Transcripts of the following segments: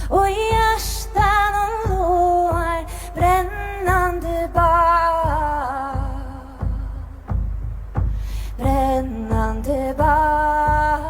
och hjärtan oroar brännande barn, brännande barn.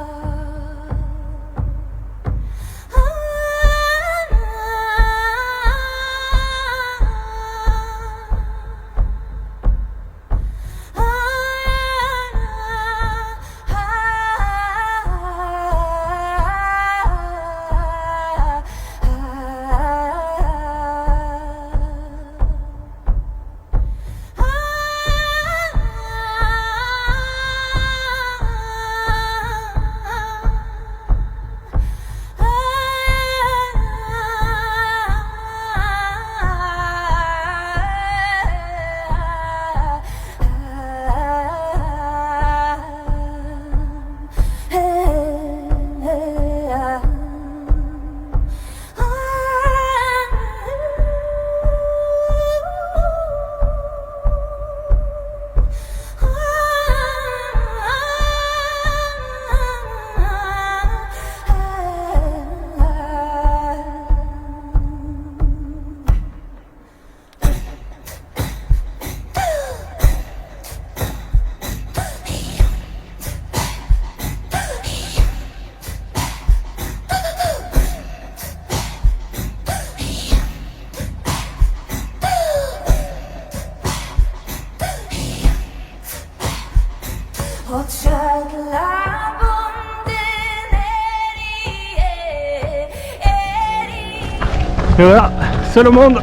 Et voilà, seul au monde.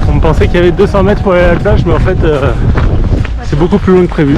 On me pensait qu'il y avait 200 mètres pour aller à la plage, mais en fait c'est beaucoup plus long que prévu.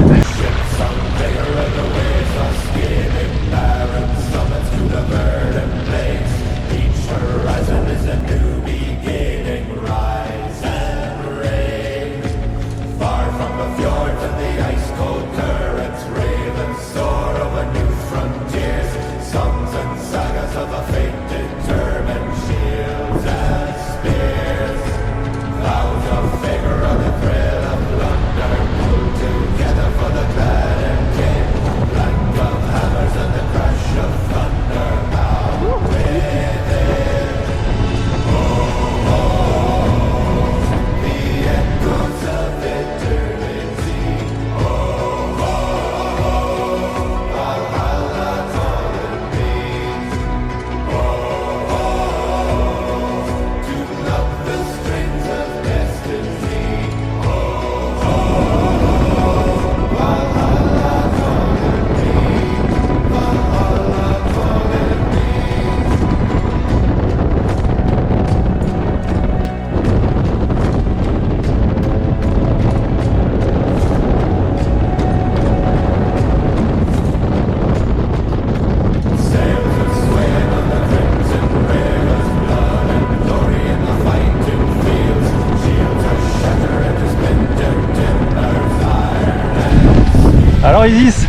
Alors Isis,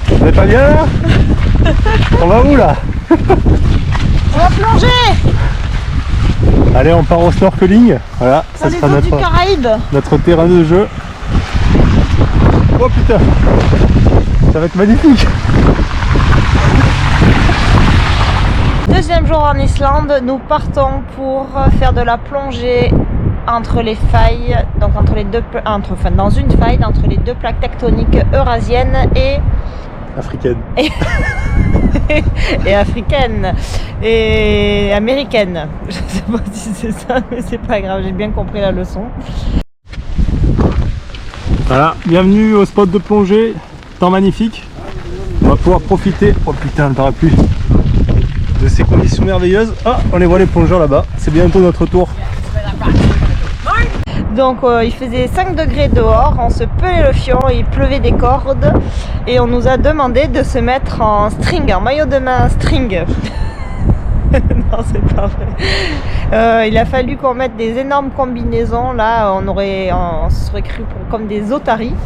vous n'êtes pas bien là? On va où là? On va plonger. Allez, on part au snorkeling. Voilà, ça sera notre terrain de jeu. Oh putain, ça va être magnifique. Deuxième jour en Islande, nous partons pour faire de la plongée entre les failles, donc entre les deux, dans une faille entre les deux plaques tectoniques eurasiennes et africaine. Et africaine et américaine. Je sais pas si c'est ça, mais c'est pas grave, j'ai bien compris la leçon. Voilà, bienvenue au spot de plongée, temps magnifique. On va pouvoir profiter, oh putain le parapluie, de ces conditions merveilleuses. Ah, on les voit les plongeurs là-bas, c'est bientôt notre tour. Donc il faisait 5 degrés dehors, on se pelait le fion, il pleuvait des cordes et on nous a demandé de se mettre en string, en maillot de main string. Non, c'est pas vrai. Il a fallu qu'on mette des énormes combinaisons, là on se serait cru comme des otaries.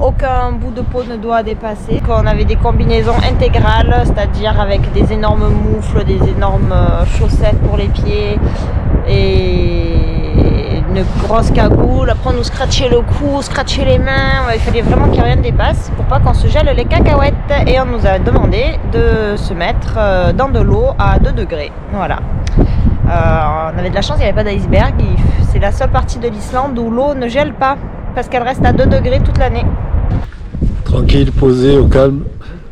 Aucun bout de peau ne doit dépasser. On avait des combinaisons intégrales, c'est-à-dire avec des énormes moufles, des énormes chaussettes pour les pieds et une grosse cagoule, après on nous scratchait le cou, scratchait les mains, il fallait vraiment qu'il n'y ait rien dépasse pour pas qu'on se gèle les cacahuètes. Et on nous a demandé de se mettre dans de l'eau à 2 degrés. Voilà. On avait de la chance, il n'y avait pas d'iceberg. C'est la seule partie de l'Islande où l'eau ne gèle pas parce qu'elle reste à 2 degrés toute l'année. Tranquille, posé, au calme,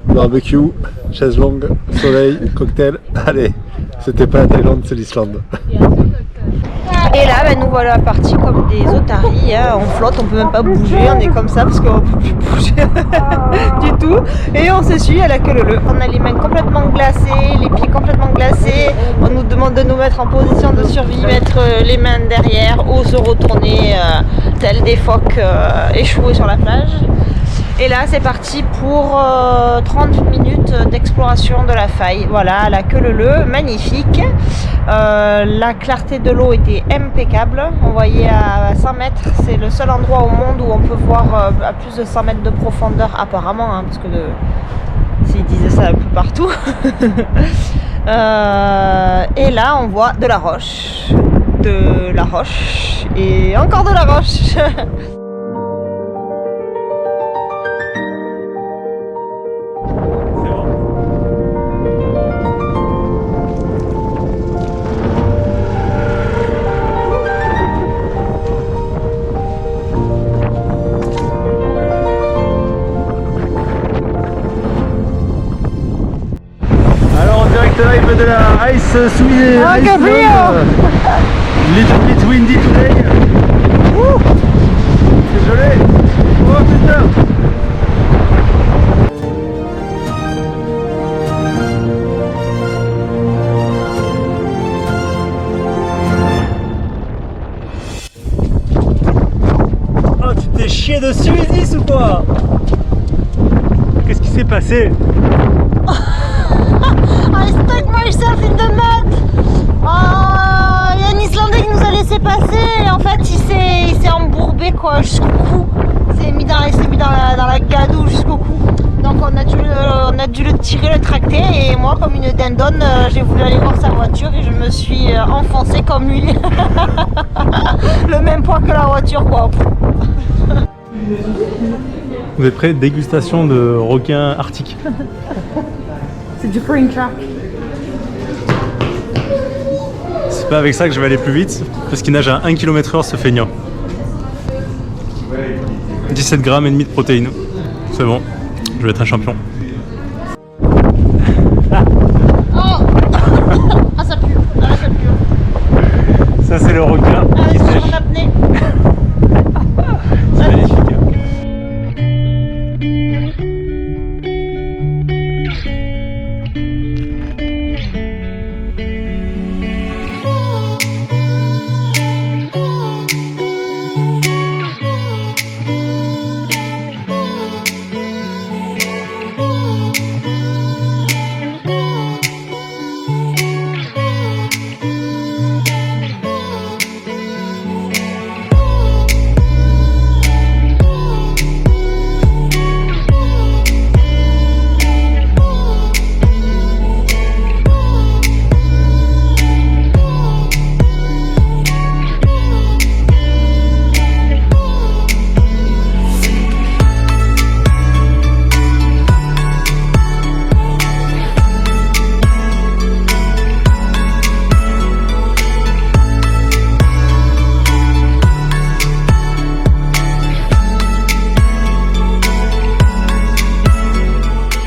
barbecue, chaise longue, soleil, cocktail. Allez, c'était pas la Thaïlande, c'est l'Islande. Et là, ben, nous voilà partis comme des otaries, hein. On flotte, on peut même pas bouger, on est comme ça parce qu'on peut plus bouger du tout. Et on s'essuie à la queue leu. On a les mains complètement glacées, les pieds complètement glacés. On nous demande de nous mettre en position de survie, mettre les mains derrière ou se retourner tels des phoques échoués sur la plage. Et là, c'est parti pour 30 minutes d'exploration de la faille. Voilà, à la queue leu, magnifique. La clarté de l'eau était impeccable. On voyait à 100 mètres, c'est le seul endroit au monde où on peut voir à plus de 100 mètres de profondeur, apparemment, hein, parce que s'ils disaient ça un peu partout. Et là, on voit de la roche, et encore de la roche. Live de la Ice Sweden. Ah, que frio! Little bit windy today. Désolé. Oh putain. Oh, tu t'es chié dessus Isis ou quoi? Qu'est-ce qui s'est passé? I stuck myself in the mud. Il y a un Islandais qui nous a laissé passer et en fait il s'est embourbé quoi jusqu'au cou. Il s'est mis dans la gadoue jusqu'au cou. Donc on a dû le tirer, le tracter et moi comme une dindonne j'ai voulu aller voir sa voiture et je me suis enfoncée comme lui. Le même poids que la voiture quoi. Vous êtes prêts? Dégustation de requin arctique. C'est du crane track. C'est pas avec ça que je vais aller plus vite, parce qu'il nage à 1 km/h ce feignant. 17 grammes et demi de protéines. C'est bon, je vais être un champion. Ah ça pue, ça pue. Ça c'est le requin qui sèche. En apnée. C'est magnifique.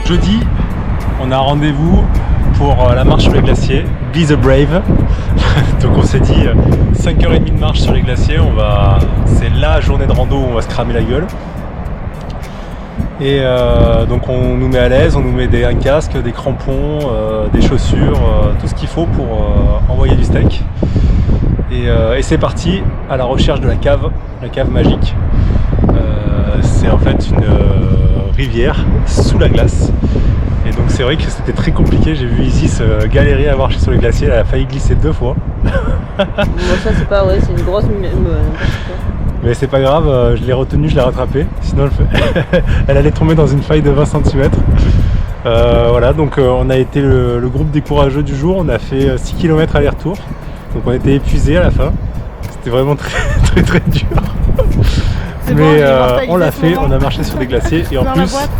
Jeudi, on a rendez-vous pour la marche sur les glaciers, Be the Brave. Donc on s'est dit 5h30 de marche sur les glaciers, c'est la journée de rando où on va se cramer la gueule. Et donc on nous met à l'aise, on nous met un casque, des crampons, des chaussures, tout ce qu'il faut pour envoyer du steak. Et c'est parti à la recherche de la cave magique. C'est en fait une rivière sous la glace. Et donc c'est vrai que c'était très compliqué, j'ai vu Isis galérer à marcher sur les glaciers, elle a failli glisser 2 fois. Bon, ça c'est pas vrai, c'est une grosse... Mais c'est pas grave, je l'ai retenue, je l'ai rattrapée, sinon elle allait tomber dans une faille de 20 cm. Voilà, donc on a été le groupe des courageux du jour, on a fait 6 km aller-retour, donc on était épuisés à la fin. C'était vraiment très dur. C'est bon, Mais j'ai immortalisé on l'a ce fait, moment. on a marché sur des glaciers et en Dans la plus boîte.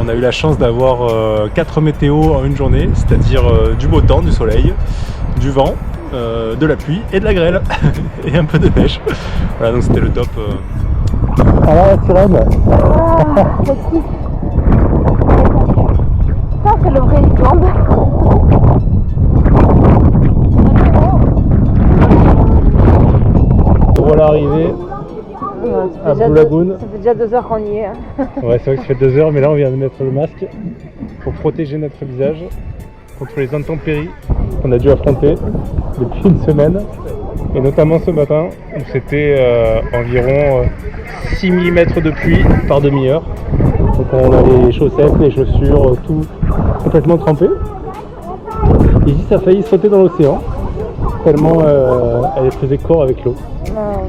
on a eu la chance d'avoir 4 météos en une journée, c'est-à-dire du beau temps, du soleil, du vent, de la pluie et de la grêle et un peu de neige. Voilà, donc c'était le top. Alors la sirène. Ça, c'est le vrai Islande. Voilà arrivé à Blue Lagoon. Ça fait déjà 2 heures qu'on y est. Hein. Ouais, c'est vrai que ça fait 2 heures, mais là on vient de mettre le masque pour protéger notre visage contre les intempéries qu'on a dû affronter depuis une semaine. Et notamment ce matin où c'était environ 6 mm de pluie par demi-heure. Donc on a les chaussettes, les chaussures, tout complètement trempé. Ici ça a failli sauter dans l'océan, tellement elle faisait corps avec l'eau. Non,